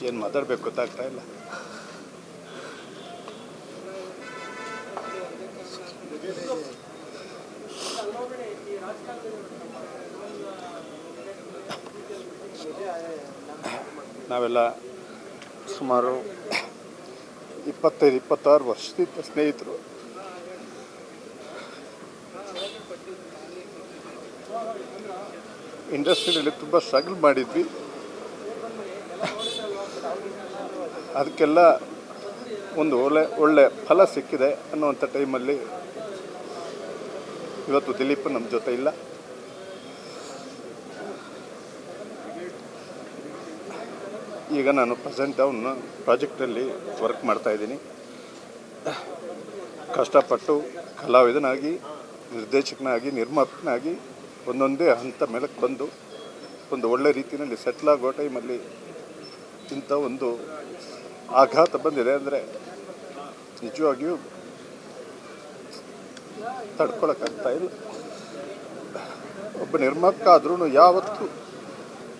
ಏನು ಮಾತಾಡಬೇಕು ಗೊತ್ತಾಗ್ತಾ ಇಲ್ಲ. ನಾವೆಲ್ಲ ಸುಮಾರು 25-26 ವರ್ಷದಿಂದ ಸ್ನೇಹಿತರು. ಇಂಡಸ್ಟ್ರಿಯಲ್ಲಿ ತುಂಬ ಸ್ಟ್ರಗಲ್ ಮಾಡಿದ್ವಿ. ಅದಕ್ಕೆಲ್ಲ ಒಂದು ಒಳ್ಳೆ ಫಲ ಸಿಕ್ಕಿದೆ ಅನ್ನುವಂಥ ಟೈಮಲ್ಲಿ ಇವತ್ತು ದಿಲೀಪ್ ನಮ್ಮ ಜೊತೆ ಇಲ್ಲ. ಈಗ ನಾನು ಪ್ರೆಸೆಂಟ್ ಅವನ ಪ್ರಾಜೆಕ್ಟಲ್ಲಿ ವರ್ಕ್ ಮಾಡ್ತಾಯಿದ್ದೀನಿ. ಕಷ್ಟಪಟ್ಟು ಕಲಾವಿದನಾಗಿ, ನಿರ್ದೇಶಕನಾಗಿ, ನಿರ್ಮಾಪಕನಾಗಿ ಒಂದೊಂದೇ ಹಂತ ಮೇಲಕ್ಕೆ ಬಂದು ಒಂದು ಒಳ್ಳೆ ರೀತಿಯಲ್ಲಿ ಸೆಟ್ಲ್ ಆಗೋ ಟೈಮಲ್ಲಿ ಇಂಥ ಒಂದು ಆಘಾತ ಬಂದಿದೆ ಅಂದರೆ ನಿಜವಾಗಿಯೂ ತಡ್ಕೊಳಕ್ಕಾಗ್ತಾ ಇಲ್ಲ. ಒಬ್ಬ ನಿರ್ಮಾಪಕ ಆದ್ರೂ ಯಾವತ್ತೂ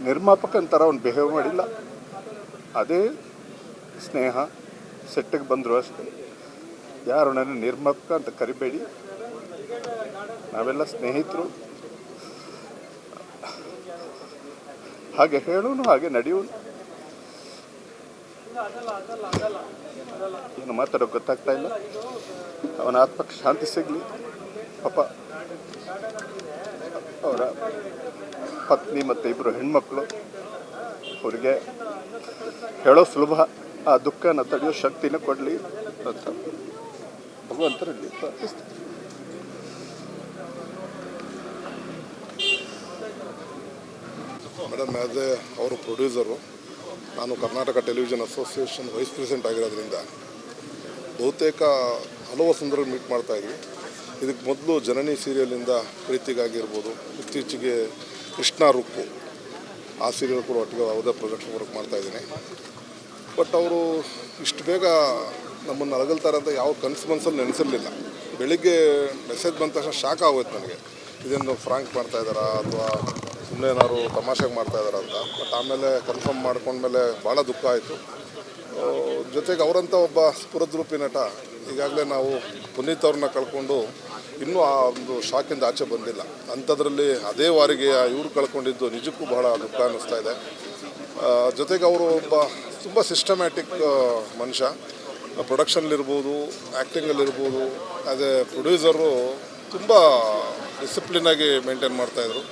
ನಿರ್ಮಾಪಕನ ಅವನು ಬಿಹೇವ್ ಮಾಡಿಲ್ಲ. ಅದೇ ಸ್ನೇಹ ಸೆಟ್ಟಿಗೆ ಬಂದರು ಅಷ್ಟೇ. ಯಾರು ನನ್ನ ನಿರ್ಮಾಪಕ ಅಂತ ಕರಿಬೇಡಿ, ನಾವೆಲ್ಲ ಸ್ನೇಹಿತರು. ಹಾಗೆ ಹೇಳೋನು ಹಾಗೆ ನಡೆಯೋನು. ಏನು ಮಾತಾಡೋಕೆ ಗೊತ್ತಾಗ್ತಾ ಇಲ್ಲ. ಅವನ ಆತ್ಮಕ್ಕೆ ಶಾಂತಿ ಸಿಗಲಿ. ಪಾಪ ಅವರ ಪತ್ನಿ ಮತ್ತು 2 ಹೆಣ್ಮಕ್ಳು, ಅವರಿಗೆ ಹೇಳೋ ಸುಲಭ, ಆ ದುಃಖನ ತಡೆಯೋ ಶಕ್ತಿನ ಕೊಡಲಿ ಅಂತ ಭಗವಂತರಲ್ಲಿ ಪ್ರಾರ್ಥಿಸ್ತೀನಿ. ಮೇಡಮ್, ಆ್ಯಸ್ ಎ ಅವರು ಪ್ರೊಡ್ಯೂಸರು, ನಾನು Karnataka television association vice president ಆಗಿರೋದ್ರಿಂದ ಬಹುತೇಕ ಹಲವು ಸಂದರ್ಭ ಮೀಟ್ ಮಾಡ್ತಾಯಿದ್ವಿ. ಇದಕ್ಕೆ ಮೊದಲು ಜನನಿ ಸೀರಿಯಲಿಂದ ಪ್ರೀತಿಗಾಗಿರ್ಬೋದು, ಇತ್ತೀಚೆಗೆ ಕೃಷ್ಣ ರುಕ್ಕು ಆ ಸೀರಿಯಲ್ ಕೂಡ ಒಟ್ಟಿಗೆ ಯಾವುದೇ ಪ್ರೊಜೆಕ್ಟ್ ವರ್ಕ್ ಮಾಡ್ತಾಯಿದ್ದೀನಿ. ಬಟ್ ಅವರು ಇಷ್ಟು ಬೇಗ ನಮ್ಮನ್ನು ಅರಗಲ್ತಾರೆ ಅಂತ ಯಾವ ಕನಸು ಮನಸ್ಸಲ್ಲಿ ನೆನೆಸಿರಲಿಲ್ಲ. ಬೆಳಿಗ್ಗೆ ಮೆಸೇಜ್ ಬಂದ ತಕ್ಷಣ ಶಾಕ್ ಆಗೋಯ್ತು ನನಗೆ. ಇದೇನು ಫ್ರಾಂಕ್ ಮಾಡ್ತಾಯಿದ್ದಾರಾ ಅಥವಾ ಸುಮ್ಮನೆ ಏನಾದ್ರು ತಮಾಷೆಗೆ ಮಾಡ್ತಾಯಿದ್ದಾರಾ ಅಂತ. ಬಟ್ ಆಮೇಲೆ ಕನ್ಫರ್ಮ್ ಮಾಡ್ಕೊಂಡ್ಮೇಲೆ ಭಾಳ ದುಃಖ ಆಯಿತು. ಜೊತೆಗೆ ಅವರಂಥ ಒಬ್ಬ ಸ್ಫುರದ್ರೂಪಿ ನಟ, ಈಗಾಗಲೇ ನಾವು ಪುನೀತ್ ಅವ್ರನ್ನ ಕಳ್ಕೊಂಡು ಇನ್ನೂ ಆ ಒಂದು ಶಾಕಿಂದ ಆಚೆ ಬಂದಿಲ್ಲ. ಅಂಥದ್ರಲ್ಲಿ ಅದೇ ವಾರಿಗೆ ಇವ್ರು ಕಳ್ಕೊಂಡಿದ್ದು ನಿಜಕ್ಕೂ ಬಹಳ ದುಃಖ ಅನ್ನಿಸ್ತಾ ಇದೆ. ಜೊತೆಗೆ ಅವರು ಒಬ್ಬ ತುಂಬ ಸಿಸ್ಟಮ್ಯಾಟಿಕ್ ಮನುಷ್ಯ. ಪ್ರೊಡಕ್ಷನ್ಲಿರ್ಬೋದು, ಆ್ಯಕ್ಟಿಂಗಲ್ಲಿರ್ಬೋದು, ಆ್ಯಸ್ ಎ ಪ್ರೊಡ್ಯೂಸರು ತುಂಬ ಡಿಸಿಪ್ಲಿನಾಗಿ ಮೇಂಟೈನ್ ಮಾಡ್ತಾಯಿದ್ರು.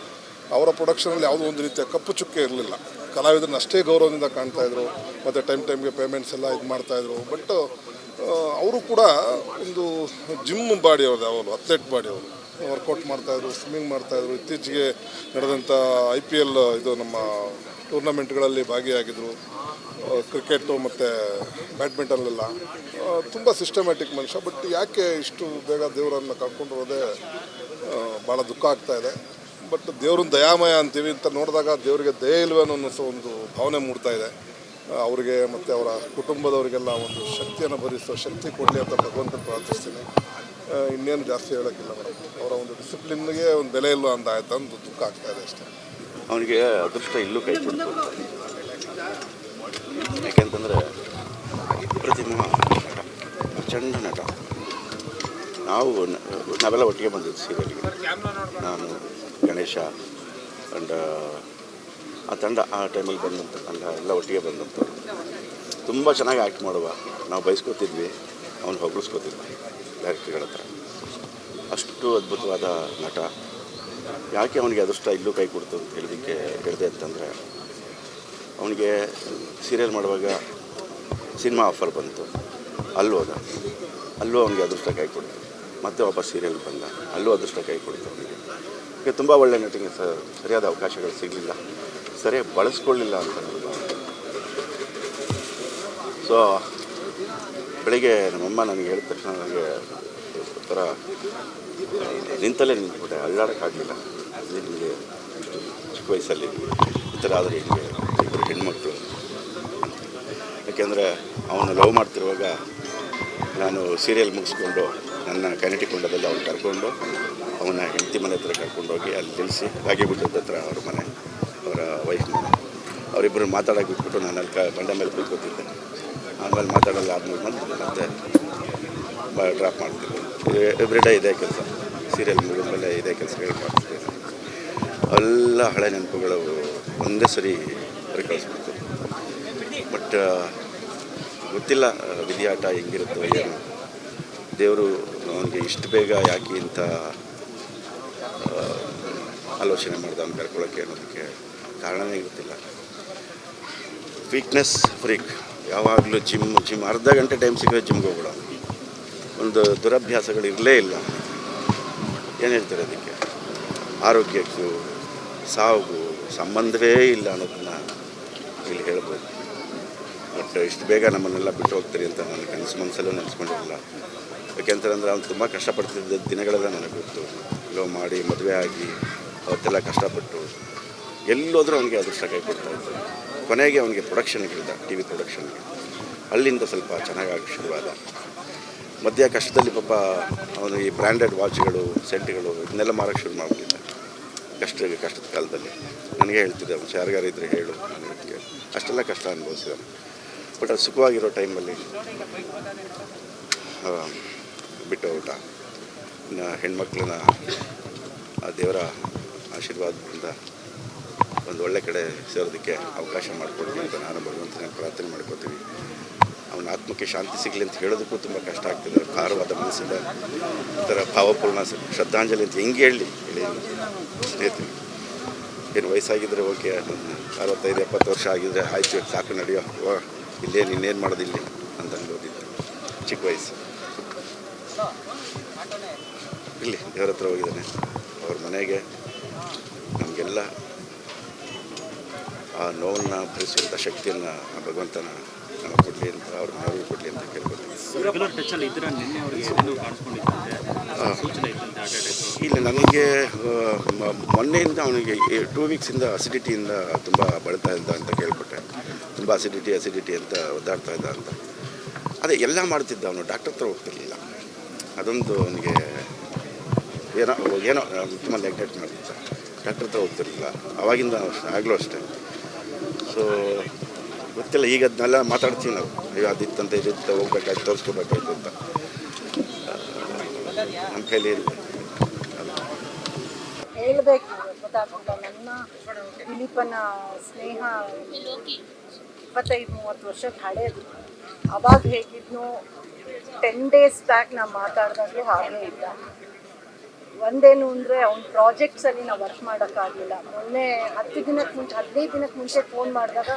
ಅವರ ಪ್ರೊಡಕ್ಷನಲ್ಲಿ ಯಾವುದೋ ಒಂದು ರೀತಿಯ ಕಪ್ಪು ಚುಕ್ಕೆ ಇರಲಿಲ್ಲ. ಕಲಾವಿದರನ್ನ ಅಷ್ಟೇ ಗೌರವದಿಂದ ಕಾಣ್ತಾಯಿದ್ರು ಮತ್ತು ಟೈಮ್ಗೆ ಪೇಮೆಂಟ್ಸ್ ಎಲ್ಲ ಇದು ಮಾಡ್ತಾಯಿದ್ರು. ಬಟ್ ಅವರು ಕೂಡ ಒಂದು ಜಿಮ್ ಬಾಡಿ ಅವ್ರದ್ದು, ಅವರು ಅಥ್ಲೆಟ್ ಬಾಡಿ, ಅವರು ವರ್ಕೌಟ್ ಮಾಡ್ತಾಯಿದ್ರು, ಸ್ವಿಮ್ಮಿಂಗ್ ಮಾಡ್ತಾಯಿದ್ರು. ಇತ್ತೀಚೆಗೆ ನಡೆದಂಥ IPL ಇದು ನಮ್ಮ ಟೂರ್ನಮೆಂಟ್ಗಳಲ್ಲಿ ಭಾಗಿಯಾಗಿದ್ದರು. ಕ್ರಿಕೆಟು ಮತ್ತು ಬ್ಯಾಡ್ಮಿಂಟನ್ನೆಲ್ಲ ತುಂಬ ಸಿಸ್ಟಮ್ಯಾಟಿಕ್ ಮನುಷ್ಯ. ಬಟ್ ಯಾಕೆ ಇಷ್ಟು ಬೇಗ ದೇವರನ್ನು ಕಳ್ಕೊಂಡಿರೋದೇ ಭಾಳ ದುಃಖ ಆಗ್ತಾಯಿದೆ. ಬಟ್ ದೇವ್ರನ್ನ ದಯಾಮಯ ಅಂತೀವಿ ಅಂತ ನೋಡಿದಾಗ ದೇವರಿಗೆ ದಯೆ ಇಲ್ವೇನೋ ಅನ್ನಿಸೋ ಒಂದು ಭಾವನೆ ಮೂಡ್ತಾ ಇದೆ. ಅವರಿಗೆ ಮತ್ತು ಅವರ ಕುಟುಂಬದವರಿಗೆಲ್ಲ ಒಂದು ಶಕ್ತಿಯನ್ನು ಭರಿಸೋ ಶಕ್ತಿ ಕೊಡಲಿ ಅಂತ ಭಗವಂತನ ಪ್ರಾರ್ಥಿಸ್ತೀನಿ. ಇನ್ನೇನು ಜಾಸ್ತಿ ಹೇಳೋಕ್ಕಿಲ್ಲ ಮೇಡಮ್. ಅವರ ಒಂದು ಡಿಸಿಪ್ಲಿನ್ಗೆ ಒಂದು ಬೆಲೆ ಇಲ್ಲ ಅಂತ ಆಯ್ತು ಅಂತ ದುಃಖ ಆಗ್ತಾಯಿದೆ ಅಷ್ಟೇ. ಅವನಿಗೆ ಅದೃಷ್ಟ ಇಲ್ಲೂ ಕೈ ಕೊಡ್ತು. ಯಾಕೆಂತಂದರೆ ಪ್ರತಿಮಾ ನಟ, ಪ್ರಚಂಡ ನಟ. ನಾವೆಲ್ಲ ಒಟ್ಟಿಗೆ ಬಂದಿದ್ದು ಸೀರಿಯಲ್ಗೆ. ನಾನು, ಗಣೇಶ ಆ್ಯಂಡ್ ಆ ತಂಡ, ಆ ಟೈಮಲ್ಲಿ ಬಂದಂಥ ತಂಡ ಎಲ್ಲ ಒಟ್ಟಿಗೆ ಬಂದಂಥವ್ರು. ತುಂಬ ಚೆನ್ನಾಗಿ ಆ್ಯಕ್ಟ್ ಮಾಡುವ. ನಾವು ಬಯಸ್ಕೋತಿದ್ವಿ, ಅವನು ಹೊಗಳಿಸ್ಕೋತಿದ್ವಿ ಡೈರೆಕ್ಟರ್ಗಳ ಹತ್ರ. ಅಷ್ಟು ಅದ್ಭುತವಾದ ನಟ. ಯಾಕೆ ಅವನಿಗೆ ಅದೃಷ್ಟ ಇಲ್ಲೂ ಕೈ ಕೊಡ್ತು ಅಂತ ಹೇಳಿದೆ ಅಂತಂದರೆ, ಅವನಿಗೆ ಸೀರಿಯಲ್ ಮಾಡುವಾಗ ಸಿನಿಮಾ ಆಫರ್ ಬಂತು, ಅಲ್ಲೂ ಅವನಿಗೆ ಅದೃಷ್ಟ ಕೈ ಕೊಡ್ತು. ಮತ್ತೆ ವಾಪಸ್ ಸೀರಿಯಲ್ ಬಂದ, ಅಲ್ಲೂ ಅದೃಷ್ಟ ಕೈ ಕೊಡ್ತು ಅವನಿಗೆ. ಈಗ ತುಂಬ ಒಳ್ಳೆ ನಟಿಗೆ ಸರಿಯಾದ ಅವಕಾಶಗಳು ಸಿಗಲಿಲ್ಲ, ಸರಿಯಾಗಿ ಬಳಸ್ಕೊಳ್ಳಿಲ್ಲ ಅಂತ ನನಗೆ. ಸೊ ಬೆಳಿಗ್ಗೆ ನಮ್ಮಮ್ಮ ನನಗೆ ಹೇಳಿದ ತಕ್ಷಣ ನನಗೆ ಒಂಥರ ನಿಂತಲ್ಲೇ ನಿಂತ್ಬಿಟ್ಟೆ, ಅಳ್ಳಾಡೋಕ್ಕಾಗಲಿಲ್ಲ. ನಿಮಗೆ ಇಷ್ಟು ಚಿಕ್ಕ ವಯಸ್ಸಲ್ಲಿ ಈ ಥರ ಆದರೆ ಹಿಂಗೆ 2 ಹೆಣ್ಮಕ್ಳು. ಯಾಕೆಂದರೆ ಅವನು ಲವ್ ಮಾಡ್ತಿರುವಾಗ ನಾನು ಸೀರಿಯಲ್ ಮುಗಿಸ್ಕೊಂಡು ನನ್ನ ಕೈನೆಟಿಕ್ ಹೊಂಡದಲ್ಲಿ ಅವ್ನು ಕರ್ಕೊಂಡು ಅವನ ಹೆಂಡತಿ ಮನೆ ಹತ್ರ ಕರ್ಕೊಂಡೋಗಿ ಅಲ್ಲಿ ನಿಲ್ಲಿಸಿ ರಾಗಿಗುಡ್ಡದ ಹತ್ರ ಅವ್ರ ಮನೆ, ಅವರ ವೈಫ್ ಮನೆ. ಅವರಿಬ್ಬರು ಮಾತಾಡೋಕೆ ಬಿಟ್ಬಿಟ್ಟು ನಾನು ಅಲ್ಲಿ ಬಂಡೆ ಮೇಲೆ ಕೂತ್ಕೊತಿದ್ದೆ. ಆಮೇಲೆ ಮಾತಾಡೋಲ್ಲ ಆದ್ಮೇಲೆ ಮತ್ತೆ ಡ್ರಾಪ್ ಮಾಡ್ತಿದ್ದೆ. ಎವ್ರಿಡೇ ಇದೇ ಕೆಲಸ, ಸೀರಿಯಲ್ ಮುಗಿದ್ಮೇಲೆ ಇದೇ ಕೆಲಸಗಳು ಮಾಡ್ತಿದ್ದೆ. ಎಲ್ಲ ಹಳೆ ನೆನಪುಗಳು ಒಂದೇ ಸರಿ ಕಳಿಸ್ಬಿಡ್ತು. ಬಟ್ ಗೊತ್ತಿಲ್ಲ ವಿಧಿಯಾಟ ಹೆಂಗಿರುತ್ತೋ ಏನು, ದೇವರು ಅವನಿಗೆ ಇಷ್ಟು ಬೇಗ ಯಾಕೆ ಇಂಥ ಆಲೋಚನೆ ಮಾಡ್ದೆ ಅವ್ನು ಕರ್ಕೊಳ್ಳೋಕ್ಕೆ ಅನ್ನೋದಕ್ಕೆ ಕಾರಣನೇ ಗೊತ್ತಿಲ್ಲ. ವೀಕ್ನೆಸ್ ಫ್ರೀಕ್, ಯಾವಾಗಲೂ ಜಿಮ್ ಅರ್ಧ ಗಂಟೆ ಟೈಮ್ ಸಿಕ್ಕರೆ ಜಿಮ್ಗೆ ಹೋಗ್ಬಿಡೋ, ಒಂದು ದುರಭ್ಯಾಸಗಳು ಇರಲೇ ಇಲ್ಲ. ಏನು ಹೇಳ್ತಾರೆ ಅದಕ್ಕೆ, ಆರೋಗ್ಯಕ್ಕೂ ಸಾವು ಸಂಬಂಧವೇ ಇಲ್ಲ ಅನ್ನೋದನ್ನು ಇಲ್ಲಿ ಹೇಳ್ಬೋದು. ಬಟ್ ಇಷ್ಟು ಬೇಗ ನಮ್ಮನ್ನೆಲ್ಲ ಬಿಟ್ಟು ಹೋಗ್ತೀರಿ ಅಂತ ನನ್ನ ಮನಸ್ಸಲ್ಲೂ ನೆನೆಸ್ಕೊಂಡಿರಲಿಲ್ಲ. ಯಾಕೆಂತಂದರೆ ಅವ್ನು ತುಂಬ ಕಷ್ಟಪಡ್ತಿದ್ದ ದಿನಗಳೆಲ್ಲ ನನಗೆ ಗೊತ್ತು. ಲವ್ ಮಾಡಿ ಮದುವೆ ಆಗಿ ಅವತ್ತೆಲ್ಲ ಕಷ್ಟಪಟ್ಟು ಎಲ್ಲೋದ್ರೂ ಅವನಿಗೆ ಅದೃಷ್ಟ ಕೈ ಕೊಡ್ತಾಯಿತ್ತು. ಕೊನೆಗೆ ಅವನಿಗೆ ಪ್ರೊಡಕ್ಷನ್ಗಿಳಿದ, ಟಿ ವಿ ಪ್ರೊಡಕ್ಷನ್ಗೆ. ಅಲ್ಲಿಂದ ಸ್ವಲ್ಪ ಚೆನ್ನಾಗಿ ಶುರುವಾದ. ಮಧ್ಯ ಕಷ್ಟದಲ್ಲಿ ಪಾಪ ಅವನು ಈ ಬ್ರ್ಯಾಂಡೆಡ್ ವಾಚ್ಗಳು, ಸೆಂಟ್ಗಳು ಇದನ್ನೆಲ್ಲ ಮಾರೋಕ್ಕೆ ಶುರು ಮಾಡಿಬಿಟ್ಟಿದ್ದ ಕಷ್ಟದ ಕಾಲದಲ್ಲಿ. ನನಗೆ ಹೇಳ್ತಿದ್ದೆ, ಅವ್ನು ಯಾರಿಗಾರು ಇದ್ದರೆ ಹೇಳು, ನಾನು ಹೇಳ್ತೀನಿ. ಅಷ್ಟೆಲ್ಲ ಕಷ್ಟ ಅನುಭವಿಸಿದ. ಬಟ್ ಅದು ಸುಖವಾಗಿರೋ ಟೈಮಲ್ಲಿ ಬಿಟ್ಟು ಊಟ, ಇನ್ನು ಹೆಣ್ಮಕ್ಳನ್ನ ಆ ದೇವರ ಆಶೀರ್ವಾದದಿಂದ ಒಂದು ಒಳ್ಳೆ ಕಡೆ ಸೇರೋದಕ್ಕೆ ಅವಕಾಶ ಮಾಡಿಕೊಡ್ತೀನಿ ಅಂತ ನಾನು ಭಗವಂತನ ಪ್ರಾರ್ಥನೆ ಮಾಡ್ಕೋತೀನಿ. ಅವನ ಆತ್ಮಕ್ಕೆ ಶಾಂತಿ ಸಿಗಲಿ ಅಂತ ಹೇಳೋದಕ್ಕೂ ತುಂಬ ಕಷ್ಟ ಆಗ್ತಿದೆ. ಭಾರವಾದ ಮನಸ್ಸಿಂದ ಒಂಥರ ಭಾವಪೂರ್ಣ ಶ್ರದ್ಧಾಂಜಲಿ ಅಂತ ಹೆಂಗೆ ಹೇಳಿ ಸ್ನೇಹಿತರು. ಏನು ವಯಸ್ಸಾಗಿದ್ದರೆ ಓಕೆ, 65-70 ವರ್ಷ ಆಗಿದ್ದರೆ ಆಯ್ತು ಸಾಕು ನಡೆಯೋ, ಇನ್ನೇನು ಮಾಡೋದು ಇಲ್ಲಿ ಅಂತ ಅನ್ಬೋದಿತ್ತು. ಚಿಕ್ಕ ವಯಸ್ಸು ಇಲ್ಲಿ ದೇವರ ಹತ್ರ ಹೋಗಿದ್ದಾನೆ. ಅವ್ರ ಮನೆಗೆ ನಮಗೆಲ್ಲ ಆ ನೋವನ್ನು ಭರಿಸುವಂಥ ಶಕ್ತಿಯನ್ನು ಆ ಭಗವಂತನ ನಮಗೆ ಕೊಡಲಿ ಅಂತ, ಅವ್ರ ಮನೆಯವ್ರಿಗೆ ಕೊಡಲಿ ಅಂತ ಕೇಳ್ಕೊತೀನಿ. ಇಲ್ಲ, ನನಗೆ ಮೊನ್ನೆಯಿಂದ ಅವನಿಗೆ 2 ವೀಕ್ಸಿಂದ ಅಸಿಡಿಟಿಯಿಂದ ತುಂಬ ಬಳತಾ ಇದ್ದ ಅಂತ ಕೇಳ್ಪಟ್ಟೆ. ತುಂಬ ಅಸಿಡಿಟಿ ಅಂತ ಒದ್ದಾಡ್ತಾ ಇದ್ದ ಅಂತ. ಅದೇ ಎಲ್ಲ ಮಾಡ್ತಿದ್ದ ಅವನು, ಡಾಕ್ಟರ್ ಹತ್ರ ಹೋಗ್ತಿರ್ಲಿಲ್ಲ. ಅದೊಂದು ಅವನಿಗೆ ಏನೋ ತುಂಬ ನೆಗ್ಲೆಕ್ಟ್ ಮಾಡ್ತಿದ್ದ, ಡಾಕ್ಟರ್ ಹತ್ರ ಹೋಗ್ತಿರ್ಲಿಲ್ಲ ಆವಾಗಿಂದ. ಆಗಲೂ ಅಷ್ಟೇ. ಸೊ ಗೊತ್ತಿಲ್ಲ, ಈಗ ಅದನ್ನೆಲ್ಲ ಮಾತಾಡ್ತೀವಿ ನಾವು, ಅಯ್ಯೋ ಅದಿತ್ತಂತ ಇದಿತ್ತು, ಹೋಗ್ಬೇಕಾಯ್ತು, ತೋರಿಸ್ಕೋಬೇಕಾಯ್ತು ಅಂತ. ನಮ್ಮ ಕೈಲಿ ಹೇಳಬೇಕು ಗೊತ್ತಾಗ್ತದ. ನನ್ನ ದಿಲೀಪನ ಸ್ನೇಹ 25-30 ವರ್ಷದ ಹಳೇದು. ಅವಾಗ ಹೇಗಿದ್ನು 10 ಡೇಸ್ ಬ್ಯಾಕ್ ನಾವು ಮಾತಾಡಿದಾಗಲೂ ಹಾಗೇ ಇದ್ದ. ಒಂದೇನು ಅಂದರೆ ಅವ್ನ ಪ್ರಾಜೆಕ್ಟ್ಸಲ್ಲಿ ನಾವು ವರ್ಕ್ ಮಾಡೋಕ್ಕಾಗಲಿಲ್ಲ. ಮೊನ್ನೆ 15 ದಿನಕ್ಕೆ ಮುಂಚೆ ಫೋನ್ ಮಾಡಿದಾಗ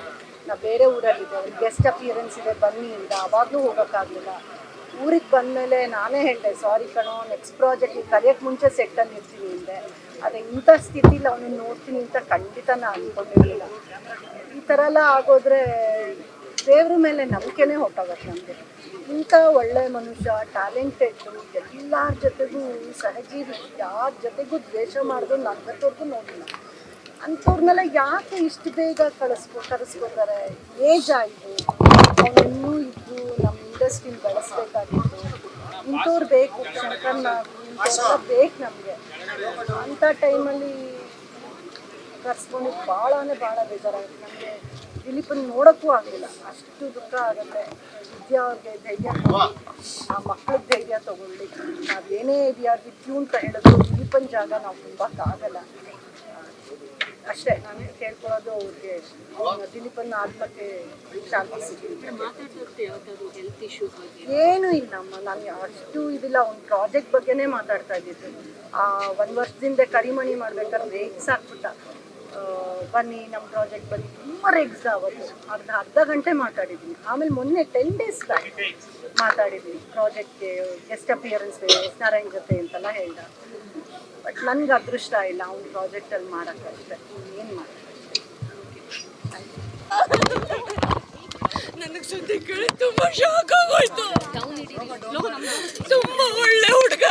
ನಾವು ಬೇರೆ ಊರಲ್ಲಿದ್ದೆ, ಒಂದು ಗೆಸ್ಟ್ ಅಪಿಯರೆನ್ಸ್ ಇದೆ ಬನ್ನಿ ಇಂದ. ಆವಾಗಲೂ ಹೋಗೋಕ್ಕಾಗಲಿಲ್ಲ. ಊರಿಗೆ ಬಂದಮೇಲೆ ನಾನೇ ಹೇಳಿದೆ, ಸಾರಿ ಕಣೋ, ನೆಕ್ಸ್ಟ್ ಪ್ರಾಜೆಕ್ಟಿಗೆ ಕರೆಯೋಕ್ಕೆ ಮುಂಚೆ ಸೆಟ್ಟಲ್ಲಿ ಇರ್ತೀನಿ ಹಿಂದೆ. ಅದೇ ಇಂಥ ಸ್ಥಿತಿಲಿ ಅವನು ನೋಡ್ತೀನಿ ಅಂತ ಖಂಡಿತ ನಾನು ಅಂದ್ಕೊಂಡಿರಲಿಲ್ಲ. ಈ ಥರ ಎಲ್ಲ ಆಗೋದ್ರೆ ದೇವ್ರ ಮೇಲೆ ನಂಬಿಕೆನೇ ಹೊಟ್ಟಾಗತ್ತೆ ನಮಗೆ. ಇಂಥ ಒಳ್ಳೆಯ ಮನುಷ್ಯ, ಟ್ಯಾಲೆಂಟೆಡ್ಡು, ಎಲ್ಲರ ಜೊತೆಗೂ ಸಹಜೀವಿ, ಯಾರ ಜೊತೆಗೂ ದ್ವೇಷ ಮಾಡೋದು ನನ್ಗತ್ತವ್ರಿಗೂ ನೋಡಿಲ್ಲ. ಅಂಥವ್ರನ್ನೆಲ್ಲ ಯಾಕೆ ಇಷ್ಟು ಬೇಗ ಕರೆಸ್ಕೊತಾರೆ? ಏಜ್ ಆಯಿತು, ಅವನಿನ್ನೂ ಇದ್ದು ನಮ್ಮ ಇಂಡಸ್ಟ್ರಿನ ಬೆಳೆಸ್ಬೇಕಾಗಿತ್ತು. ಇಂಥವ್ರು ಬೇಕು, ಶಂಕರ್ನ ಇಂಥವ್ರೆಲ್ಲ ಬೇಕು ನಮಗೆ. ಅಂಥ ಟೈಮಲ್ಲಿ ಕರ್ಸ್ಕೊಂಡಿದ್ದು ಭಾಳ ಬೇಜಾರಾಗುತ್ತೆ ನಮಗೆ. ದಿಲೀಪನ್ ನೋಡೋಕ್ಕೂ ಆಗಲಿಲ್ಲ, ಅಷ್ಟು ದುಃಖ ಆಗುತ್ತೆ. ವಿದ್ಯಾ ಅವ್ರಿಗೆ ಧೈರ್ಯ ಕೊಡಿ, ಆ ಮಕ್ಳಿಗೆ ಧೈರ್ಯ ತೊಗೊಳ್ಳಿ. ನಾವೇನೇ ವಿದ್ಯು ಅಂತ ಹೇಳಿದ್ರು ದಿಲೀಪನ್ ಜಾಗ ನಾವು ತುಂಬಕ್ಕಾಗಲ್ಲ. ಅಷ್ಟೇ ನಾನು ಕೇಳ್ಕೊಳ್ಳೋದು ಅವ್ರಿಗೆ, ದಿಲೀಪನ್ನ ಆತ್ಮಕ್ಕೆ ಶಾಂತಿ ಸಿಗಲಿ. ಏನೂ ಇಲ್ಲಮ್ಮ, ನಾನು ಅಷ್ಟು ಇದಿಲ್ಲ. ಅವ್ನ ಪ್ರಾಜೆಕ್ಟ್ ಬಗ್ಗೆನೇ ಮಾತಾಡ್ತಾ ಇದ್ದಿದ್ದು. 1 ವರ್ಷದಿಂದ ಕರಿಮಣಿ ಮಾಡ್ಬೇಕಾದ್ರೆ ರೇಗ್ಸ್ ಹಾಕ್ಬಿಟ್ಟ, ಬನ್ನಿ ನಮ್ಮ ಪ್ರಾಜೆಕ್ಟ್ ಬನ್ನಿ, ತುಂಬ ರೇಗ್ಸ್ ಅವತ್ತು. ಅರ್ಧ ಗಂಟೆ ಮಾತಾಡಿದ್ದೀನಿ. ಆಮೇಲೆ ಮೊನ್ನೆ 10 ಡೇಸ್ ಬ್ಯಾಕ್ ಮಾತಾಡಿದ್ದೀನಿ ಪ್ರಾಜೆಕ್ಟ್ಗೆ, ಗೆಸ್ಟ್ ಅಪಿಯರೆನ್ಸ್ ಎಸ್ ನಾರಾಯಣ್ ಜೊತೆ ಅಂತೆಲ್ಲ ಹೇಳ್ದ. ಬಟ್ ನನಗೆ ಅದೃಷ್ಟ ಇಲ್ಲ ಅವ್ನ ಪ್ರಾಜೆಕ್ಟಲ್ಲಿ ಮಾಡೋಕ್ಕಷ್ಟೇ. ಏನು ಮಾಡಿ ನನಗೆ ಸುದ್ದಿ ಕೇಳಿ ತುಂಬ ಶಾಕ್ ಆಗೋಯ್ತು. ತುಂಬ ಒಳ್ಳೆ ಹುಡುಗ.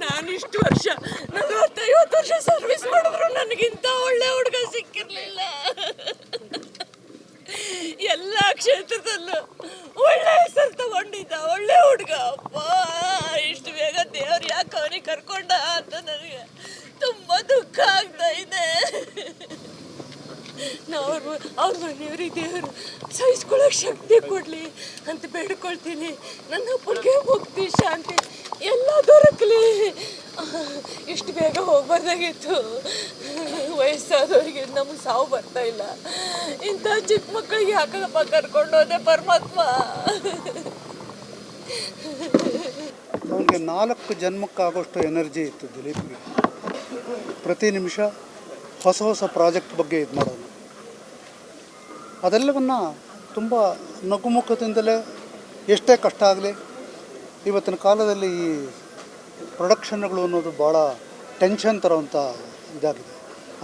ನಾನು ಇಷ್ಟು ವರ್ಷ 40-50 ವರ್ಷ ಸರ್ವಿಸ್ ಮಾಡಿದ್ರು ನನಗಿಂತ ಒಳ್ಳೆ ಹುಡುಗ ಸಿಕ್ಕಿರ್ಲಿಲ್ಲ. ಎಲ್ಲ ಕ್ಷೇತ್ರದಲ್ಲೂ ಒಳ್ಳೆ ಹೆಸರು ತಗೊಂಡಿದ್ದ ಒಳ್ಳೆ ಹುಡುಗ. ಅಪ್ಪ, ಇಷ್ಟು ಬೇಗ ದೇವ್ರು ಯಾಕೆ ಅವನಿಗೆ ಕರ್ಕೊಂಡ ಅಂತ ನನಗೆ ತುಂಬ ದುಃಖ ಆಗ್ತಾ ಇದೆ. ಅವ್ರ ಮನೆಯವ್ರಿಗೆ ದೇವರು ಸಹಿಸ್ಕೊಳ್ಳೋಕೆ ಶಕ್ತಿ ಕೊಡಲಿ ಅಂತ ಬೇಡ್ಕೊಳ್ತೀನಿ. ನನ್ನ ಅಪ್ಪನಿಗೆ ಮುಕ್ತಿ ಶಾಂತಿ ಎಲ್ಲ ದೊರಕಲಿ. ಇಷ್ಟು ಬೇಗ ಹೋಗ್ಬಾರ್ದಾಗಿತ್ತು. ವಯಸ್ಸಾದವರಿಗೆ ನಮಗೆ ಸಾವು ಬರ್ತಾ ಇಲ್ಲ. ಇಂಥ ಚಿಕ್ಕ ಮಕ್ಕಳಿಗೆ ಯಾಕಪ್ಪ ಕರ್ಕೊಂಡು ಹೋದೆ ಪರಮಾತ್ಮ. ಅವನಿಗೆ 4 ಜನ್ಮಕ್ಕಾಗೋಷ್ಟು ಎನರ್ಜಿ ಇತ್ತು ದಿಲೀಪ್ಗೆ. ಪ್ರತಿ ನಿಮಿಷ ಹೊಸ ಹೊಸ ಪ್ರಾಜೆಕ್ಟ್ ಬಗ್ಗೆ ಇದು ಮಾಡೋನು. ಅದೆಲ್ಲವನ್ನು ತುಂಬ ನಗುಮುಖದಿಂದಲೇ ಎಷ್ಟೇ ಕಷ್ಟ ಆಗಲಿ, ಇವತ್ತಿನ ಕಾಲದಲ್ಲಿ ಈ ಪ್ರೊಡಕ್ಷನ್ಗಳು ಅನ್ನೋದು ಭಾಳ ಟೆನ್ಷನ್ ತರೋವಂಥ ಇದಾಗಿದೆ.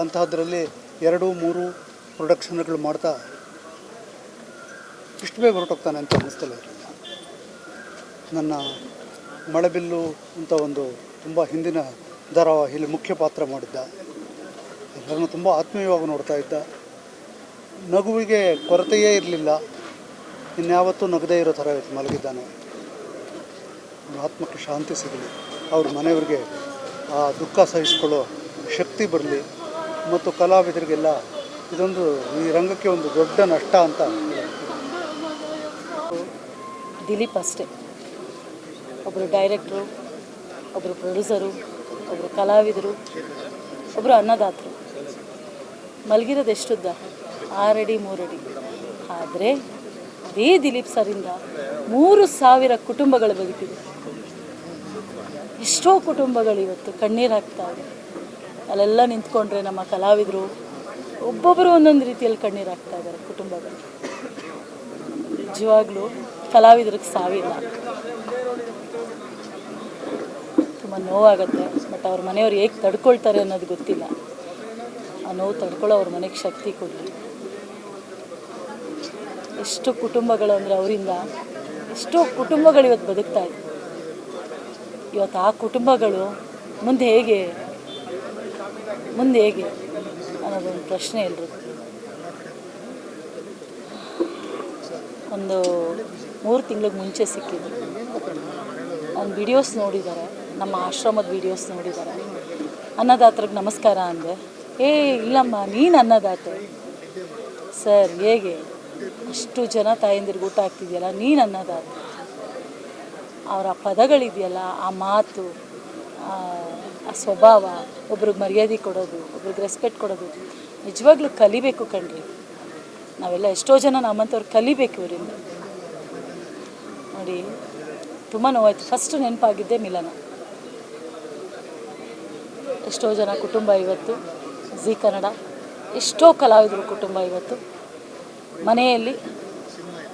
ಅಂತಹದ್ರಲ್ಲಿ 2-3 ಪ್ರೊಡಕ್ಷನ್ಗಳು ಮಾಡ್ತಾ ಇಷ್ಟು ಬೇಗ ಹೊರಟೋಗ್ತಾನೆ ಅಂತ ಅನ್ನಿಸ್ತಲೇ ಇರಲಿಲ್ಲ. ನನ್ನ ಮಳೆಬಿಲ್ಲು ಅಂತ ಒಂದು ತುಂಬ ಹಿಂದಿನ ಧಾರಾವಾಹಿಯಲ್ಲಿ ಮುಖ್ಯ ಪಾತ್ರ ಮಾಡಿದ್ದ. ಎಲ್ಲರನ್ನು ತುಂಬ ಆತ್ಮೀಯವಾಗಿ ನೋಡ್ತಾ ಇದ್ದ. ನಗುವಿಗೆ ಕೊರತೆಯೇ ಇರಲಿಲ್ಲ. ಇನ್ಯಾವತ್ತೂ ನಗದೇ ಇರೋ ಥರ ಇವತ್ತು ಮಲಗಿದ್ದಾನೆ. ಅವನ ಆತ್ಮಕ್ಕೆ ಶಾಂತಿ ಸಿಗಲಿ, ಅವ್ರ ಮನೆಯವ್ರಿಗೆ ಆ ದುಃಖ ಸಹಿಸ್ಕೊಳ್ಳೋ ಶಕ್ತಿ ಬರಲಿ. ಮತ್ತು ಕಲಾವಿದರಿಗೆಲ್ಲ ಇದೊಂದು ಈ ರಂಗಕ್ಕೆ ಒಂದು ದೊಡ್ಡ ನಷ್ಟ ಅಂತ. ದಿಲೀಪ್ ಅಷ್ಟೇ, ಒಬ್ಬರು ಡೈರೆಕ್ಟ್ರು, ಒಬ್ಬರು ಪ್ರೊಡ್ಯೂಸರು, ಒಬ್ಬರು ಕಲಾವಿದರು, ಒಬ್ಬರು ಅನ್ನದಾತರು. ಮಲಗಿರೋದು ಎಷ್ಟುದ್ದ? 6 ಅಡಿ 3 ಅಡಿ. ಆದರೆ ಅದೇ ದಿಲೀಪ್ ಸರಿಂದ 3000 ಕುಟುಂಬಗಳು ಬದುಕಿದೆ. ಎಷ್ಟೋ ಕುಟುಂಬಗಳು ಇವತ್ತು ಕಣ್ಣೀರು ಹಾಕ್ತಾವೆ. ಅಲ್ಲೆಲ್ಲ ನಿಂತ್ಕೊಂಡ್ರೆ ನಮ್ಮ ಕಲಾವಿದರು ಒಬ್ಬೊಬ್ಬರು ಒಂದೊಂದು ರೀತಿಯಲ್ಲಿ ಕಣ್ಣೀರು ಹಾಕ್ತಾ ಇದ್ದಾರೆ ಕುಟುಂಬಗಳು. ನಿಜವಾಗ್ಲೂ ಕಲಾವಿದರಿಗೆ ಸಾವಿಲ್ಲ. ತುಂಬ ನೋವಾಗುತ್ತೆ. ಬಟ್ ಅವ್ರ ಮನೆಯವ್ರು ಹೇಗೆ ತಡ್ಕೊಳ್ತಾರೆ ಅನ್ನೋದು ಗೊತ್ತಿಲ್ಲ. ಆ ನೋವು ತಡ್ಕೊಳ್ಳೋ ಅವ್ರ ಮನೆಗೆ ಶಕ್ತಿ ಕೊಡಲಿ. ಎಷ್ಟು ಕುಟುಂಬಗಳು ಅಂದರೆ ಅವರಿಂದ ಎಷ್ಟೋ ಕುಟುಂಬಗಳು ಇವತ್ತು ಬದುಕ್ತಾ ಇದೆ. ಇವತ್ತು ಆ ಕುಟುಂಬಗಳು ಮುಂದೆ ಹೇಗೆ ಅನ್ನೋದೊಂದು ಪ್ರಶ್ನೆ ಎಲ್ರಿಗೂ. ಒಂದು 3 ತಿಂಗಳಿಗೆ ಮುಂಚೆ ಸಿಕ್ಕಿದ್ದು. ನನ್ನ ವಿಡಿಯೋಸ್ ನೋಡಿದ್ದಾರೆ, ನಮ್ಮ ಆಶ್ರಮದ ವಿಡಿಯೋಸ್ ನೋಡಿದ್ದಾರೆ. ಅನ್ನದಾತರಿಗೆ ನಮಸ್ಕಾರ ಅಂದೆ. ಇಲ್ಲಮ್ಮ, ನೀನು ಅನ್ನದಾತೆ ಸರ್. ಹೇಗೆ ಅಷ್ಟು ಜನ ತಾಯಂದಿರಿಗೆ ಊಟ ಆಗ್ತಿದೆಯಲ್ಲ, ನೀನು ಅನ್ನದಾತೆ. ಅವರ ಪದಗಳಿದೆಯಲ್ಲ, ಆ ಮಾತು, ಆ ಸ್ವಭಾವ, ಒಬ್ರಿಗೆ ಮರ್ಯಾದೆ ಕೊಡೋದು, ಒಬ್ರಿಗೆ ರೆಸ್ಪೆಕ್ಟ್ ಕೊಡೋದು, ನಿಜವಾಗ್ಲೂ ಕಲಿಬೇಕು ಕಣ್ರಿ. ನಾವೆಲ್ಲ ಎಷ್ಟೋ ಜನ ನಮ್ಮಂಥವ್ರು ಕಲಿಬೇಕು ಇವರಿಂದ. ನೋಡಿ, ತುಂಬ ನೋವಾಯ್ತು. ಫಸ್ಟ್ ನೆನಪಾಗಿದ್ದೆ ಮಿಲನ. ಎಷ್ಟೋ ಜನ ಕುಟುಂಬ ಇವತ್ತು ಜೀ ಕನ್ನಡ, ಎಷ್ಟೋ ಕಲಾವಿದರು ಕುಟುಂಬ ಇವತ್ತು ಮನೆಯಲ್ಲಿ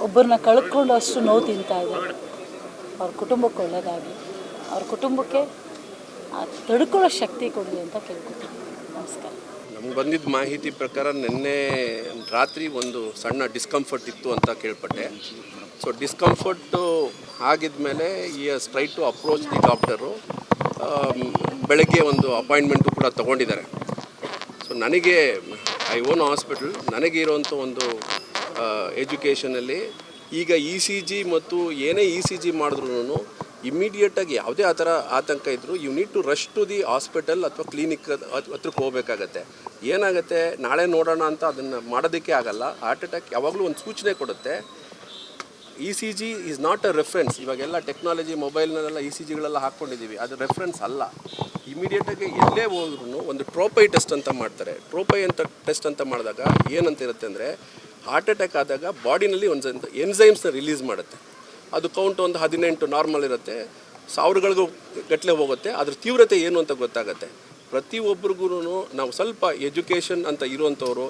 ಒಬ್ಬರನ್ನ ಕಳ್ಕೊಂಡು ಅಷ್ಟು ನೋವು ತಿಂತಾ ಇದ್ದಾರೆ. ಅವ್ರ ಕುಟುಂಬಕ್ಕೆ ಒಳ್ಳೆಯದಾಗಲಿ, ಅವ್ರ ಕುಟುಂಬಕ್ಕೆ ತಡ್ಕೊಳ್ಳೋ ಶಕ್ತಿ ಕೊಡಲಿ ಅಂತ ಕೇಳ್ಕೊತೀನಿ. ನಮಸ್ಕಾರ. ನಮ್ಗೆ ಬಂದಿದ್ದ ಮಾಹಿತಿ ಪ್ರಕಾರ ನಿನ್ನೆ ರಾತ್ರಿ ಒಂದು ಸಣ್ಣ ಡಿಸ್ಕಂಫರ್ಟ್ ಇತ್ತು ಅಂತ ಕೇಳ್ಪಟ್ಟೆ. ಸೊ ಡಿಸ್ಕಂಫರ್ಟು ಆಗಿದ್ಮೇಲೆ ಈ try to approach the doctor. ಬೆಳಗ್ಗೆ ಒಂದು ಅಪಾಯಿಂಟ್ಮೆಂಟು ಕೂಡ ತೊಗೊಂಡಿದ್ದಾರೆ. ಸೊ ನನಗೆ ಐ ಓನ್ ಹಾಸ್ಪಿಟಲ್, ನನಗೆ ಇರೋವಂಥ ಒಂದು ಎಜುಕೇಷನಲ್ಲಿ ಈಗ ECG ಮತ್ತು ಏನೇ ECG ಮಾಡಿದ್ರೂ ಇಮ್ಮಿಡಿಯೇಟಾಗಿ ಯಾವುದೇ ಆ ಥರ ಆತಂಕ ಇದ್ದರೂ you need to rush to the hospital ಅಥವಾ ಕ್ಲಿನಿಕ್ ಹತ್ರಕ್ಕೆ ಹೋಗಬೇಕಾಗತ್ತೆ. ಏನಾಗುತ್ತೆ, ನಾಳೆ ನೋಡೋಣ ಅಂತ ಅದನ್ನು ಮಾಡೋದಕ್ಕೆ ಆಗಲ್ಲ. ಹಾರ್ಟ್ ಅಟ್ಯಾಕ್ ಯಾವಾಗಲೂ ಒಂದು ಸೂಚನೆ ಕೊಡುತ್ತೆ. ECG is not a reference. ಇವಾಗೆಲ್ಲ ಟೆಕ್ನಾಲಜಿ ಮೊಬೈಲ್ನಲ್ಲೆಲ್ಲ ECGಗಳೆಲ್ಲ ಹಾಕ್ಕೊಂಡಿದ್ದೀವಿ, ಅದು ರೆಫರೆನ್ಸ್ ಅಲ್ಲ. ಇಮಿಡಿಯೇಟಾಗಿ ಎಲ್ಲೇ ಹೋದ್ರೂ ಒಂದು ಟ್ರೋಪೈ ಟೆಸ್ಟ್ ಅಂತ ಮಾಡ್ತಾರೆ. ಟ್ರೋಪೈ ಅಂತ ಟೆಸ್ಟ್ ಅಂತ ಮಾಡಿದಾಗ ಏನಂತ ಇರುತ್ತೆ ಅಂದರೆ, ಹಾರ್ಟ್ ಅಟ್ಯಾಕ್ ಆದಾಗ ಬಾಡಿನಲ್ಲಿ ಒಂದು ಎನ್ಸೈಮ್ಸ್ನ ರಿಲೀಸ್ ಮಾಡುತ್ತೆ. ಅದು ಕೌಂಟ್ ಒಂದು 18 ನಾರ್ಮಲ್ ಇರುತ್ತೆ, 1000ಗಳಿಗೂ ಗಟ್ಟಲೆ ಹೋಗುತ್ತೆ. ಅದ್ರ ತೀವ್ರತೆ ಏನು ಅಂತ ಗೊತ್ತಾಗುತ್ತೆ. ಪ್ರತಿಯೊಬ್ಬರಿಗೂ ನಾವು ಸ್ವಲ್ಪ ಎಜುಕೇಷನ್ ಅಂತ ಇರುವಂಥವ್ರು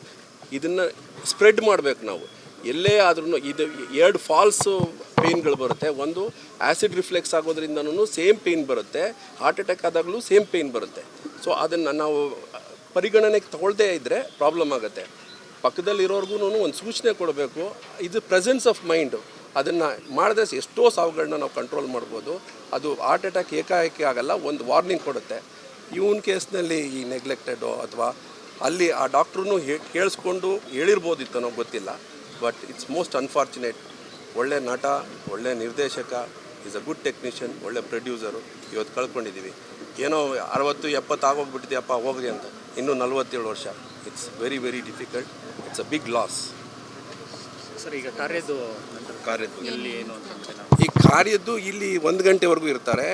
ಇದನ್ನು ಸ್ಪ್ರೆಡ್ ಮಾಡಬೇಕು. ನಾವು ಎಲ್ಲೇ ಆದ್ರೂ ಇದು 2 ಫಾಲ್ಸು ಪೇಯ್ನ್ಗಳು ಬರುತ್ತೆ. ಒಂದು ಆ್ಯಸಿಡ್ ರಿಫ್ಲೆಕ್ಸ್ ಆಗೋದ್ರಿಂದನೂ ಸೇಮ್ ಪೇಯ್ನ್ ಬರುತ್ತೆ, ಹಾರ್ಟ್ ಅಟ್ಯಾಕ್ ಆದಾಗಲೂ ಸೇಮ್ ಪೇಯ್ನ್ ಬರುತ್ತೆ. ಸೊ ಅದನ್ನು ನಾವು ಪರಿಗಣನೆಗೆ ತಗೊಳ್ಳದೇ ಇದ್ದರೆ ಪ್ರಾಬ್ಲಮ್ ಆಗುತ್ತೆ. ಪಕ್ಕದಲ್ಲಿರೋರ್ಗು ಒಂದು ಸೂಚನೆ ಕೊಡಬೇಕು. ಇದು ಪ್ರೆಸೆನ್ಸ್ ಆಫ್ ಮೈಂಡು. ಅದನ್ನು ಮಾಡಿದ್ರೆ ಎಷ್ಟೋ ಸಾವುಗಳನ್ನ ನಾವು ಕಂಟ್ರೋಲ್ ಮಾಡ್ಬೋದು. ಅದು ಹಾರ್ಟ್ ಅಟ್ಯಾಕ್ ಏಕಾಏಕಿ ಆಗಲ್ಲ, ಒಂದು ವಾರ್ನಿಂಗ್ ಕೊಡುತ್ತೆ. ಇವನ್ ಕೇಸ್ನಲ್ಲಿ ಈ ನೆಗ್ಲೆಕ್ಟೆಡೋ ಅಥವಾ ಅಲ್ಲಿ ಆ ಡಾಕ್ಟ್ರೂ ಕೇಳಿಸ್ಕೊಂಡು ಹೇಳಿರ್ಬೋದಿತ್ತು, ನಾವು ಗೊತ್ತಿಲ್ಲ. But it's most unfortunate. ಒಳ್ಳೆ ನಟ, ಒಳ್ಳೆ ನಿರ್ದೇಶಕ, ಈಸ್ ಅ ಗುಡ್ ಟೆಕ್ನಿಷಿಯನ್, ಒಳ್ಳೆ ಪ್ರೊಡ್ಯೂಸರು ಇವತ್ತು ಕಳ್ಕೊಂಡಿದ್ದೀವಿ. ಏನೋ 60-70 ಆಗೋಗ್ಬಿಟ್ಟಿದೆಯಪ್ಪ ಹೋಗ್ರಿ ಅಂತ, ಇನ್ನೂ 47 ವರ್ಷ. It's very very difficult. It's a big loss. Sir ಈಗ ಕಾರ್ಯದ್ದು ಎಲ್ಲಿ ಏನು ಅಂತ ಈ ಕಾರ್ಯದ್ದು ಇಲ್ಲಿ 1 ಗಂಟೆವರೆಗೂ ಇರ್ತಾರೆ.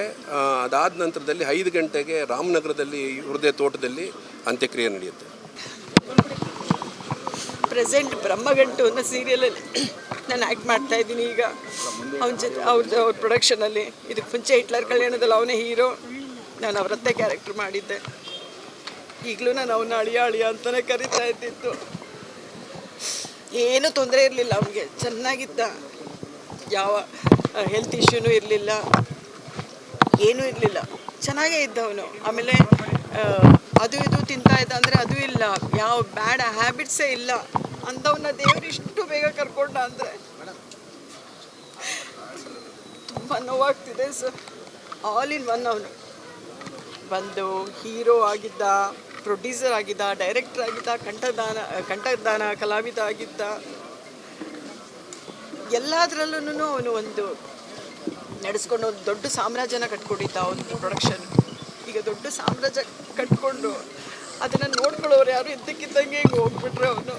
ಅದಾದ ನಂತರದಲ್ಲಿ 5 ಗಂಟೆಗೆ ರಾಮನಗರದಲ್ಲಿ ಹೃದಯ ತೋಟದಲ್ಲಿ ಅಂತ್ಯಕ್ರಿಯೆ ನಡೆಯುತ್ತೆ. ಪ್ರೆಸೆಂಟ್ ಬ್ರಹ್ಮಗಂಟು ಅನ್ನೋ ಸೀರಿಯಲಲ್ಲಿ ನಾನು ಆ್ಯಕ್ಟ್ ಮಾಡ್ತಾ ಇದ್ದೀನಿ ಈಗ. ಅವನ ಜೊತೆ ಅವ್ರ ಪ್ರೊಡಕ್ಷನಲ್ಲಿ. ಇದಕ್ಕೆ ಮುಂಚೆ ಹಿಟ್ಲರ್ ಕಲ್ಯಾಣದಲ್ಲಿ ಅವನೇ ಹೀರೋ, ನಾನು ಅವರತ್ತೆ ಕ್ಯಾರೆಕ್ಟರ್ ಮಾಡಿದ್ದೆ. ಈಗಲೂ ನಾನು ಅವನ ಅಳಿಯ ಅಂತಲೇ ಕರಿತಾ ಇದ್ದಿತ್ತು. ಏನೂ ತೊಂದರೆ ಇರಲಿಲ್ಲ ಅವನಿಗೆ, ಚೆನ್ನಾಗಿದ್ದ, ಯಾವ ಹೆಲ್ತ್ ಇಶ್ಯೂನೂ ಇರಲಿಲ್ಲ, ಏನೂ ಇರಲಿಲ್ಲ, ಚೆನ್ನಾಗೇ ಇದ್ದ ಅವನು. ಆಮೇಲೆ ಅದು ಇದು ತಿಂತಾ ಇದ್ದ ಅಂದರೆ ಅದು ಇಲ್ಲ, ಯಾವ ಬ್ಯಾಡ್ ಹ್ಯಾಬಿಟ್ಸೇ ಇಲ್ಲ ಅಂಥವನ್ನ ದೇವರು ಇಷ್ಟು ಬೇಗ ಕರ್ಕೊಂಡ ಅಂದರೆ ತುಂಬ ನೋವಾಗ್ತಿದೆ ಸರ್. ಆಲ್ ಇನ್ ಒನ್ ಅವನು ಬಂದು ಹೀರೋ ಆಗಿದ್ದ, ಪ್ರೊಡ್ಯೂಸರ್ ಆಗಿದ್ದ, ಡೈರೆಕ್ಟರ್ ಆಗಿದ್ದ, ಕಂಠದಾನ ಕಲಾವಿದ ಆಗಿದ್ದ. ಎಲ್ಲದರಲ್ಲೂ ಅವನು ಒಂದು ನಡೆಸ್ಕೊಂಡು ಒಂದು ದೊಡ್ಡ ಸಾಮ್ರಾಜ್ಯನ ಕಟ್ಕೊಂಡಿದ್ದ ಅವನು ಪ್ರೊಡಕ್ಷನ್. ಈಗ ದೊಡ್ಡ ಸಾಮ್ರಾಜ್ಯ ಕಟ್ಕೊಂಡು ಅದನ್ನು ನೋಡ್ಕೊಳ್ಳೋರು ಯಾರು ಇದ್ದಕ್ಕಿದ್ದಂಗೆ ಹಿಂಗೆ ಹೋಗ್ಬಿಟ್ರೆ ಅವನು.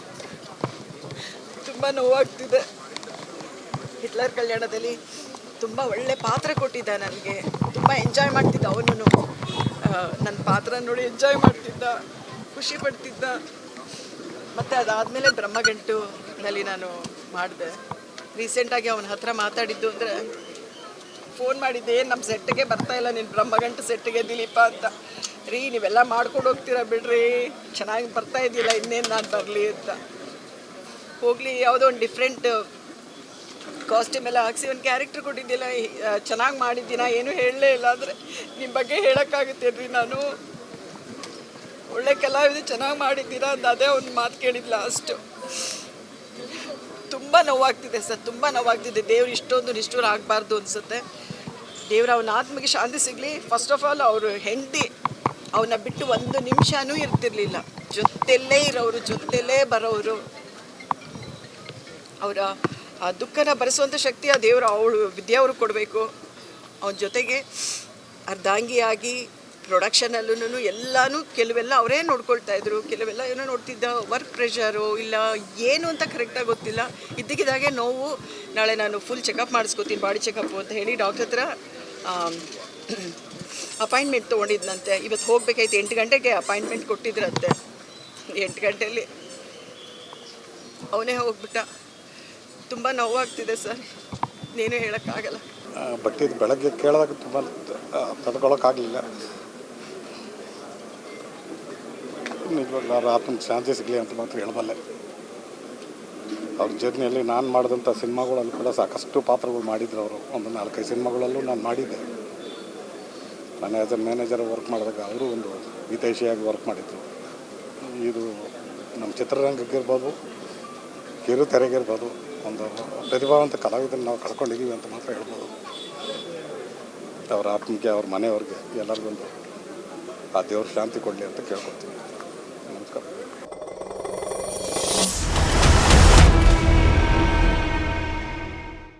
ತುಂಬ ನೋವಾಗ್ತಿದೆ. ಹಿಟ್ಲರ್ ಕಲ್ಯಾಣದಲ್ಲಿ ತುಂಬ ಒಳ್ಳೆ ಪಾತ್ರ ಕೊಟ್ಟಿದ್ದ ನನಗೆ, ತುಂಬ ಎಂಜಾಯ್ ಮಾಡ್ತಿದ್ದ ಅವನು. ನನ್ನ ಪಾತ್ರ ನೋಡಿ ಎಂಜಾಯ್ ಮಾಡ್ತಿದ್ದ, ಖುಷಿ ಪಡ್ತಿದ್ದ. ಮತ್ತು ಅದಾದಮೇಲೆ ಬ್ರಹ್ಮಗಂಟುನಲ್ಲಿ ನಾನು ಮಾಡಿದೆ. ರೀಸೆಂಟಾಗಿ ಅವನ ಹತ್ರ ಮಾತಾಡಿದ್ದು ಅಂದರೆ, ಫೋನ್ ಮಾಡಿದ್ದೆ, ನಮ್ಮ ಸೆಟ್ಟಿಗೆ ಬರ್ತಾಯಿಲ್ಲ ನೀನು ಬ್ರಹ್ಮಗಂಟು ಸೆಟ್ಟಿಗೆ ದಿಲೀಪ ಅಂತ. ರೀ ನೀವೆಲ್ಲ ಮಾಡ್ಕೊಂಡು ಹೋಗ್ತೀರಾ ಬಿಡ್ರಿ, ಚೆನ್ನಾಗಿ ಬರ್ತಾ ಇದೆಯಲ್ಲ, ಇನ್ನೇನು ನಾನು ಬರಲಿ ಅಂತ. ಹೋಗಲಿ, ಯಾವುದೋ ಒಂದು ಡಿಫ್ರೆಂಟ್ ಕಾಸ್ಟ್ಯೂಮ್ ಎಲ್ಲ ಹಾಕ್ಸಿ ಒಂದು ಕ್ಯಾರೆಕ್ಟರ್ ಕೊಟ್ಟಿದ್ದಿಲ್ಲ, ಚೆನ್ನಾಗಿ ಮಾಡಿದ್ದೀನ, ಏನೂ ಹೇಳಲೇ ಇಲ್ಲ. ಅಂದರೆ ನಿಮ್ಮ ಬಗ್ಗೆ ಹೇಳೋಕ್ಕಾಗುತ್ತೇನ್ರಿ ನಾನು? ಒಳ್ಳೆ ಕಲಾವಿದ, ಚೆನ್ನಾಗಿ ಮಾಡಿದ್ದೀರಾ ಅಂತ ಅದೇ ಒಂದು ಮಾತು ಕೇಳಿದ್ಲ ಅಷ್ಟು. ತುಂಬ ನೋವಾಗ್ತಿದೆ ಸರ್, ತುಂಬ ನೋವಾಗ್ತಿದೆ. ದೇವ್ರು ಇಷ್ಟೊಂದು ನಿಷ್ಠೂರ ಆಗಬಾರ್ದು ಅನಿಸುತ್ತೆ. ದೇವ್ರು ಅವನ ಆತ್ಮಗೆ ಶಾಂತಿ ಸಿಗಲಿ. ಫಸ್ಟ್ ಆಫ್ ಆಲ್ ಅವರು ಹೆಂಡತಿ ಅವನ್ನ ಬಿಟ್ಟು ಒಂದು ನಿಮಿಷನೂ ಇರ್ತಿರ್ಲಿಲ್ಲ, ಜೊತೆಯಲ್ಲೇ ಇರೋರು, ಜೊತೆಯಲ್ಲೇ ಬರೋರು. ಅವರ ಆ ದುಃಖನ ಭರಿಸುವಂಥ ಶಕ್ತಿ ಆ ದೇವರು ವಿದ್ಯಾವ್ರು ಕೊಡಬೇಕು. ಅವನ ಜೊತೆಗೆ ಅರ್ಧಾಂಗಿಯಾಗಿ ಪ್ರೊಡಕ್ಷನಲ್ಲೂ ಎಲ್ಲನೂ ಕೆಲವೆಲ್ಲ ಅವರೇ ನೋಡ್ಕೊಳ್ತಾಯಿದ್ರು, ಕೆಲವೆಲ್ಲ ಏನೋ ನೋಡ್ತಿದ್ದ. ವರ್ಕ್ ಪ್ರೆಷರು ಇಲ್ಲ ಏನು ಅಂತ ಕರೆಕ್ಟಾಗಿ ಗೊತ್ತಿಲ್ಲ. ಇದ್ದಕ್ಕಿದ್ದಾಗೆ ನೋವು. ನಾಳೆ ನಾನು ಫುಲ್ ಚೆಕಪ್ ಮಾಡಿಸ್ಕೊತೀನಿ, ಬಾಡಿ ಚೆಕಪ್ಪು ಅಂತ ಹೇಳಿ ಡಾಕ್ಟರ್ ಹತ್ರ ಅಪಾಯಿಂಟ್ಮೆಂಟ್ ತೊಗೊಂಡಿದ್ದಂತೆ. ಇವತ್ತು ಹೋಗ್ಬೇಕಾಯ್ತು, 8 ಗಂಟೆಗೆ ಅಪಾಯಿಂಟ್ಮೆಂಟ್ ಕೊಟ್ಟಿದ್ರಂತೆ. 8 ಗಂಟೆಯಲ್ಲಿ ಅವನೇ ಹೋಗ್ಬಿಟ್ಟ. ತುಂಬ ನೋವಾಗ್ತಿದೆ ಸರ್, ನೀನು ಹೇಳೋಕ್ಕಾಗಲ್ಲ. ಬಟ್ ಇದು ಬೆಳಗ್ಗೆ ಕೇಳಿದಾಗ ತುಂಬ ತಡ್ಕೊಳಕ್ಕಾಗಲಿಲ್ಲ. ನಿಜವಾಗ್ಲೂ ಅವ್ರ ಆತ್ಮಕ್ಕೆ ಶಾಂತಿ ಸಿಗಲಿ ಅಂತ ಮಾತ್ರ ಹೇಳಬಲ್ಲೆ. ಅವ್ರ ಜರ್ನಿಯಲ್ಲಿ ನಾನು ಮಾಡಿದಂಥ ಸಿನಿಮಾಗಳಲ್ಲೂ ಕೂಡ ಸಾಕಷ್ಟು ಪಾತ್ರಗಳು ಮಾಡಿದ್ರು ಅವರು. ಒಂದು 4-5 ಸಿನಿಮಾಗಳಲ್ಲೂ ನಾನು ಮಾಡಿದ್ದೆ. ನಾನು ಆ್ಯಸ್ ಎ ಮ್ಯಾನೇಜರ್ ವರ್ಕ್ ಮಾಡಿದಾಗ ಅವರು ಒಂದು ವಿದೇಶಿಯಾಗಿ ವರ್ಕ್ ಮಾಡಿದರು. ಇದು ನಮ್ಮ ಚಿತ್ರರಂಗಕ್ಕೆ ಇರ್ಬೋದು, ಕಿರುತೆರೆಗಿರ್ಬೋದು, ಒಂದು ಪ್ರತಿಭಾವಂತ ಕಲಾವಿದನ್ನು ನಾವು ಕಳ್ಕೊಂಡಿದ್ದೀವಿ ಅಂತ ಮಾತ್ರ ಹೇಳ್ಬೋದು. ಅವರ ಆತ್ಮಕ್ಕೆ, ಅವ್ರ ಮನೆಯವ್ರಿಗೆ ಎಲ್ಲರಿಗೊಂದು ಆ ದೇವ್ರ ಶಾಂತಿ ಕೊಡಲಿ ಅಂತ ಕೇಳ್ಕೊಳ್ತೀವಿ.